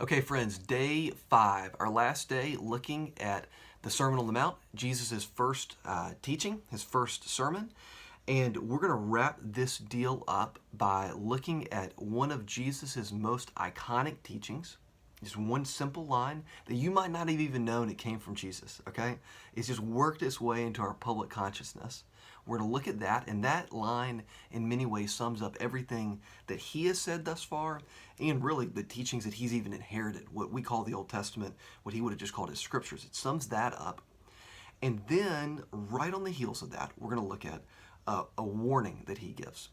Okay, friends, day 5, our last day looking at the Sermon on the Mount, Jesus' first teaching, his first sermon. And we're going to wrap this deal up by looking at one of Jesus' most iconic teachings. Just one simple line that you might not have even known it came from Jesus, okay? It's just worked its way into our public consciousness. We're going to look at that, and that line in many ways sums up everything that he has said thus far, and really the teachings that he's even inherited, what we call the Old Testament, what he would have just called his scriptures. It sums that up. And then, right on the heels of that, we're going to look at a warning that he gives.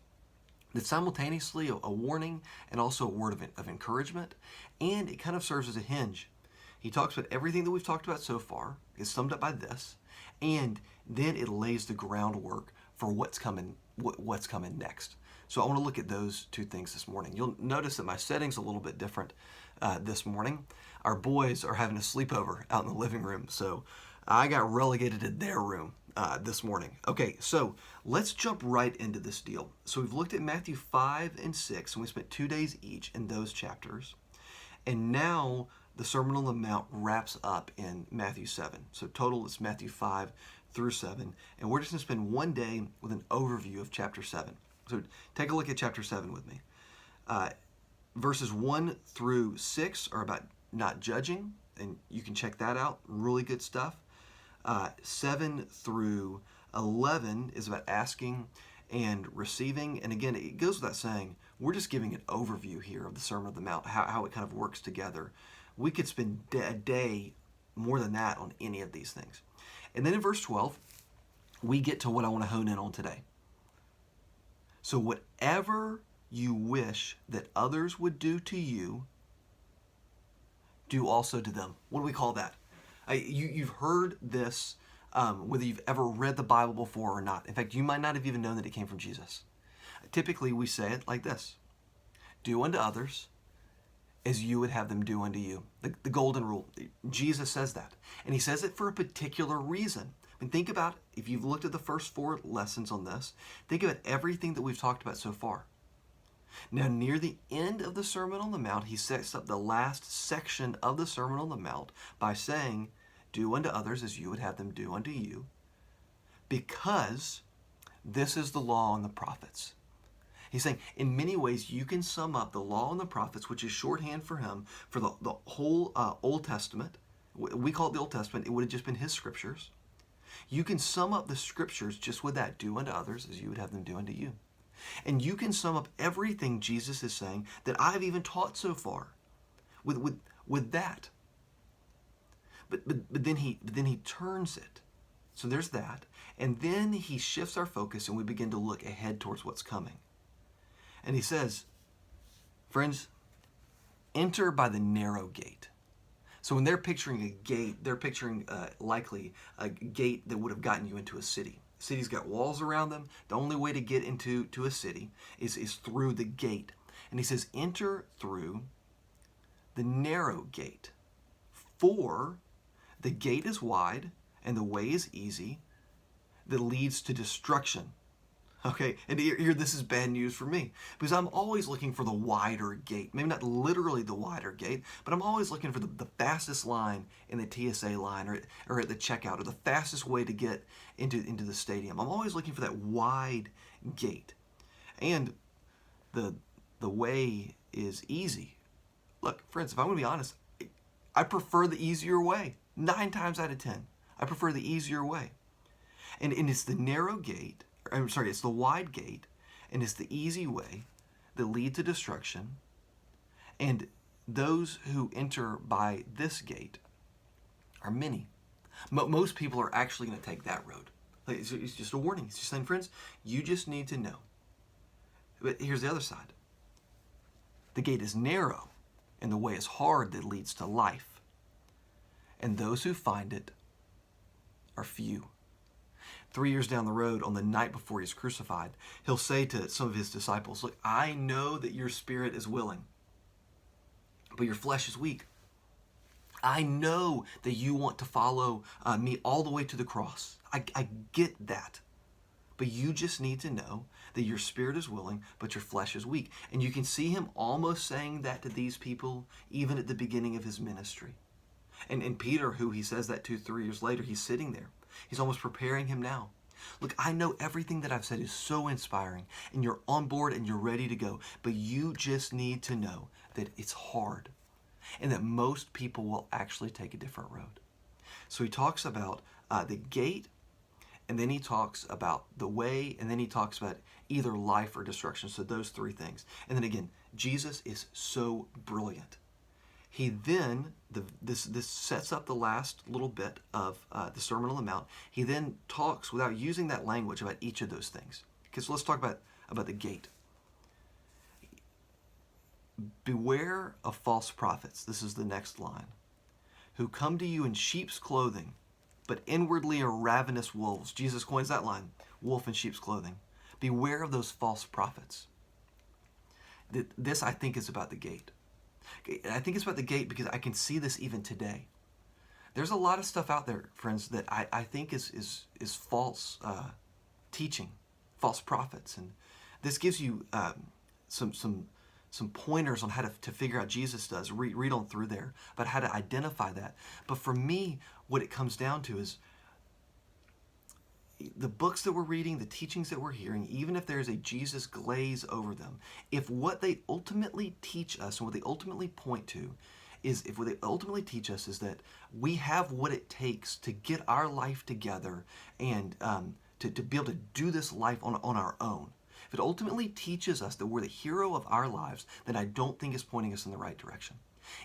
That's simultaneously a warning and also a word of encouragement, and it kind of serves as a hinge. He talks about everything that we've talked about so far is summed up by this, and then it lays the groundwork for what's coming next. So I want to look at those two things this morning. You'll notice that my setting's a little bit different this morning. Our boys are having a sleepover out in the living room, so I got relegated to their room this morning. Okay, so let's jump right into this deal. So we've looked at Matthew 5 and 6, and we spent 2 days each in those chapters. And now the Sermon on the Mount wraps up in Matthew 7. So total it's Matthew 5 through 7. And we're just going to spend one day with an overview of chapter 7. So take a look at chapter 7 with me. Verses 1 through 6 are about not judging, and you can check that out. Really good stuff. 7 through 11 is about asking and receiving. And again, it goes without saying, we're just giving an overview here of the Sermon on the Mount, how it kind of works together. We could spend a day more than that on any of these things. And then in verse 12, we get to what I want to hone in on today. So whatever you wish that others would do to you, do also to them. What do we call that? You've heard this, whether you've ever read the Bible before or not. In fact, you might not have even known that it came from Jesus. Typically, we say it like this: do unto others as you would have them do unto you. The golden rule. Jesus says that. And he says it for a particular reason. I mean, think about, if you've looked at the first 4 lessons on this, think about everything that we've talked about so far. Now, near the end of the Sermon on the Mount, he sets up the last section of the Sermon on the Mount by saying, do unto others as you would have them do unto you, because this is the law and the prophets. He's saying, in many ways, you can sum up the law and the prophets, which is shorthand for him, for the whole Old Testament. We call it the Old Testament. It would have just been his scriptures. You can sum up the scriptures just with that, do unto others as you would have them do unto you. And you can sum up everything Jesus is saying that I've even taught so far with that. But then he turns it. So there's that. And then he shifts our focus and we begin to look ahead towards what's coming. And he says, friends, enter by the narrow gate. So when they're picturing a gate, they're picturing likely a gate that would have gotten you into a city. City's got walls around them. The only way to get into a city is through the gate. And he says, enter through the narrow gate. For the gate is wide and the way is easy that leads to destruction. Okay, and here this is bad news for me, because I'm always looking for the wider gate. Maybe not literally the wider gate, but I'm always looking for the fastest line in the TSA line or at the checkout, or the fastest way to get into the stadium. I'm always looking for that wide gate. And the way is easy. Look, friends, if I'm going to be honest, I prefer the easier way. 9 times out of 10, I prefer the easier way. And it's the narrow gate. It's the wide gate, and it's the easy way that lead to destruction. And those who enter by this gate are many. Most people are actually going to take that road. It's just a warning. It's just saying, friends, you just need to know. But here's the other side. The gate is narrow, and the way is hard that leads to life. And those who find it are few. 3 years down the road, on the night before he's crucified, he'll say to some of his disciples, look, I know that your spirit is willing, but your flesh is weak. I know that you want to follow me all the way to the cross. I get that. But you just need to know that your spirit is willing, but your flesh is weak. And you can see him almost saying that to these people even at the beginning of his ministry. And Peter, who he says that to 3 years later, he's sitting there. He's almost preparing him now. Look, I know everything that I've said is so inspiring, and you're on board and you're ready to go, but you just need to know that it's hard and that most people will actually take a different road. So he talks about the gate, and then he talks about the way, and then he talks about either life or destruction. So those three things. And then again, Jesus is so brilliant. He then, this sets up the last little bit of the Sermon on the Mount. He then talks, without using that language, about each of those things. Okay, so let's talk about the gate. Beware of false prophets. This is the next line. Who come to you in sheep's clothing, but inwardly are ravenous wolves. Jesus coins that line, wolf in sheep's clothing. Beware of those false prophets. This, I think, is about the gate. I think it's about the gate because I can see this even today. There's a lot of stuff out there, friends, that I think is false teaching, false prophets. And this gives you some pointers on how to figure out Jesus does. Read on through there about how to identify that. But for me, what it comes down to is the books that we're reading, the teachings that we're hearing, even if there's a Jesus glaze over them, if what they ultimately teach us and what they ultimately point to is, if what they ultimately teach us is that we have what it takes to get our life together and to be able to do this life on our own, if it ultimately teaches us that we're the hero of our lives, then I don't think it's pointing us in the right direction.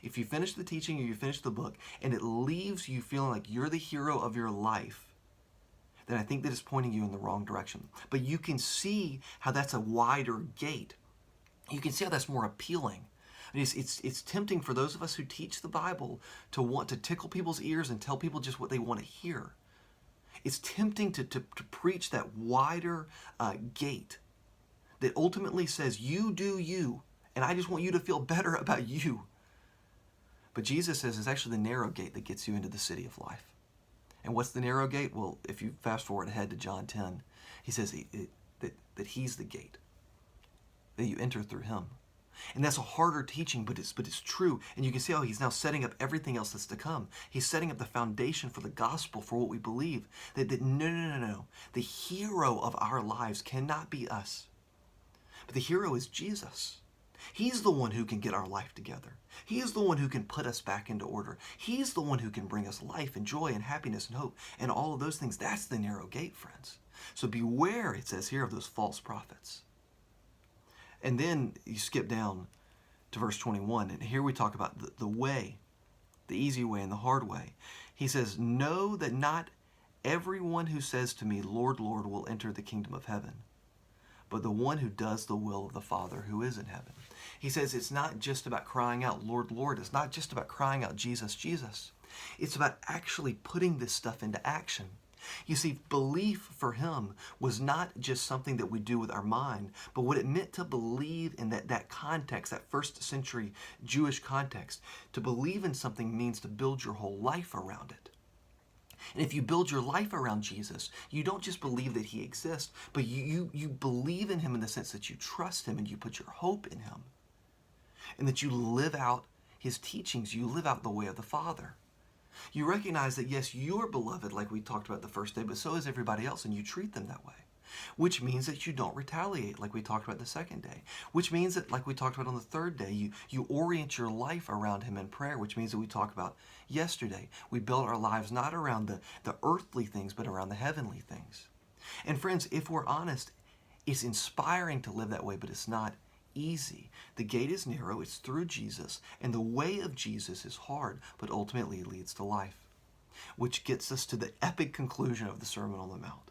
If you finish the teaching or you finish the book and it leaves you feeling like you're the hero of your life, then I think that it's pointing you in the wrong direction. But you can see how that's a wider gate. You can see how that's more appealing. I mean, it's tempting for those of us who teach the Bible to want to tickle people's ears and tell people just what they want to hear. It's tempting to preach that wider gate that ultimately says, you do you, and I just want you to feel better about you. But Jesus says it's actually the narrow gate that gets you into the city of life. And what's the narrow gate? Well, if you fast forward ahead to John 10, he says that he's the gate, that you enter through him. And that's a harder teaching, but it's true. And you can see how he's now setting up everything else that's to come. He's setting up the foundation for the gospel, for what we believe. That no. The hero of our lives cannot be us. But the hero is Jesus. He's the one who can get our life together. He is the one who can put us back into order. He's the one who can bring us life and joy and happiness and hope and all of those things. That's the narrow gate, friends. So beware, it says here, of those false prophets. And then you skip down to verse 21, and here we talk about the way, the easy way and the hard way. He says, know that not everyone who says to me, Lord, Lord, will enter the kingdom of heaven, but the one who does the will of the Father who is in heaven. He says it's not just about crying out, Lord, Lord. It's not just about crying out, Jesus, Jesus. It's about actually putting this stuff into action. You see, belief for him was not just something that we do with our mind, but what it meant to believe in that context, that first century Jewish context. To believe in something means to build your whole life around it. And if you build your life around Jesus, you don't just believe that he exists, but you believe in him in the sense that you trust him and you put your hope in him. And that you live out his teachings, you live out the way of the Father. You recognize that, yes, you're beloved, like we talked about the first day, but so is everybody else, and you treat them that way. Which means that you don't retaliate, like we talked about the second day. Which means that, like we talked about on the third day, you orient your life around him in prayer, which means that we talked about yesterday. We build our lives not around the earthly things, but around the heavenly things. And friends, if we're honest, it's inspiring to live that way, but it's not easy. The gate is narrow, it's through Jesus, and the way of Jesus is hard, but ultimately leads to life. Which gets us to the epic conclusion of the Sermon on the Mount.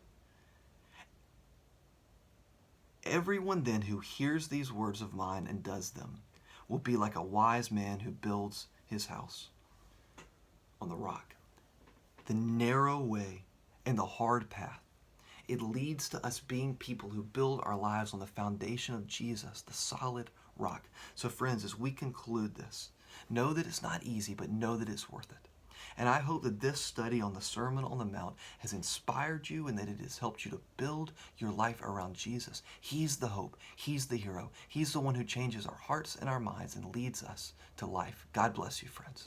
Everyone then who hears these words of mine and does them will be like a wise man who builds his house on the rock. The narrow way and the hard path, it leads to us being people who build our lives on the foundation of Jesus, the solid rock. So friends, as we conclude this, know that it's not easy, but know that it's worth it. And I hope that this study on the Sermon on the Mount has inspired you and that it has helped you to build your life around Jesus. He's the hope. He's the hero. He's the one who changes our hearts and our minds and leads us to life. God bless you, friends.